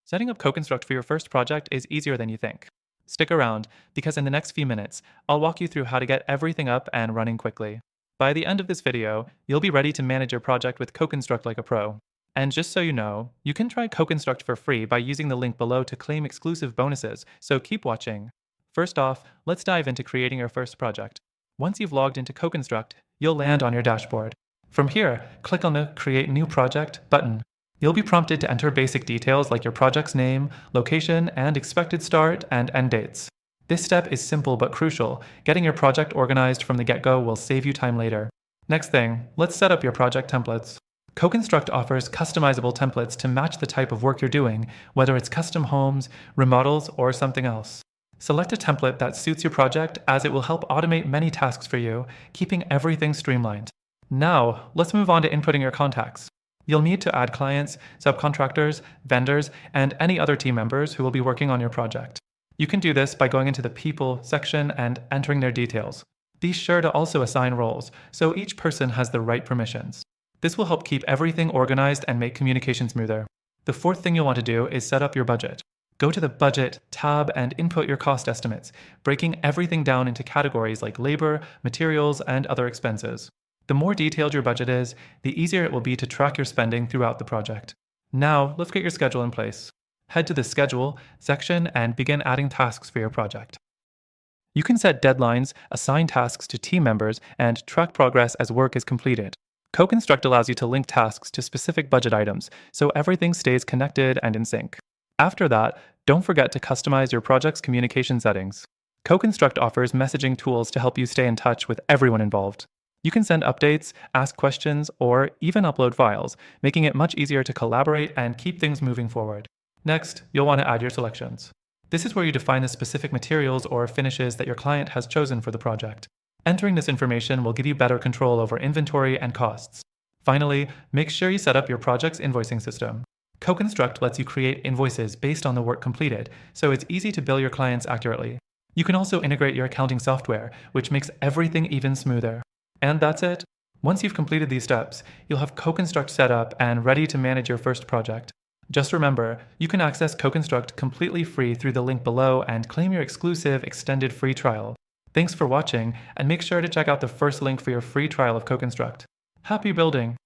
Setting up CoConstruct for your first project is easier than you think. Stick around, because in the next few minutes, I'll walk you through how to get everything up and running quickly. By the end of this video, you'll be ready to manage your project with CoConstruct like a pro. And just so you know, you can try CoConstruct for free by using the link below to claim exclusive bonuses, so keep watching. First off, let's dive into creating your first project. Once you've logged into CoConstruct, you'll land on your dashboard. From here, click on the Create New Project button. You'll be prompted to enter basic details like your project's name, location, and expected start and end dates. This step is simple but crucial. Getting your project organized from the get-go will save you time later. Next thing, let's set up your project templates. CoConstruct offers customizable templates to match the type of work you're doing, whether it's custom homes, remodels, or something else. Select a template that suits your project, as it will help automate many tasks for you, keeping everything streamlined. Now, let's move on to inputting your contacts. You'll need to add clients, subcontractors, vendors, and any other team members who will be working on your project. You can do this by going into the People section and entering their details. Be sure to also assign roles, so each person has the right permissions. This will help keep everything organized and make communication smoother. The fourth thing you'll want to do is set up your budget. Go to the Budget tab and input your cost estimates, breaking everything down into categories like labor, materials, and other expenses. The more detailed your budget is, the easier it will be to track your spending throughout the project. Now, let's get your schedule in place. Head to the Schedule section and begin adding tasks for your project. You can set deadlines, assign tasks to team members, and track progress as work is completed. CoConstruct allows you to link tasks to specific budget items, so everything stays connected and in sync. After that, don't forget to customize your project's communication settings. CoConstruct offers messaging tools to help you stay in touch with everyone involved. You can send updates, ask questions, or even upload files, making it much easier to collaborate and keep things moving forward. Next, you'll want to add your selections. This is where you define the specific materials or finishes that your client has chosen for the project. Entering this information will give you better control over inventory and costs. Finally, make sure you set up your project's invoicing system. CoConstruct lets you create invoices based on the work completed, so it's easy to bill your clients accurately. You can also integrate your accounting software, which makes everything even smoother. And that's it. Once you've completed these steps, you'll have CoConstruct set up and ready to manage your first project. Just remember, you can access CoConstruct completely free through the link below and claim your exclusive extended free trial. Thanks for watching, and make sure to check out the first link for your free trial of CoConstruct. Happy building!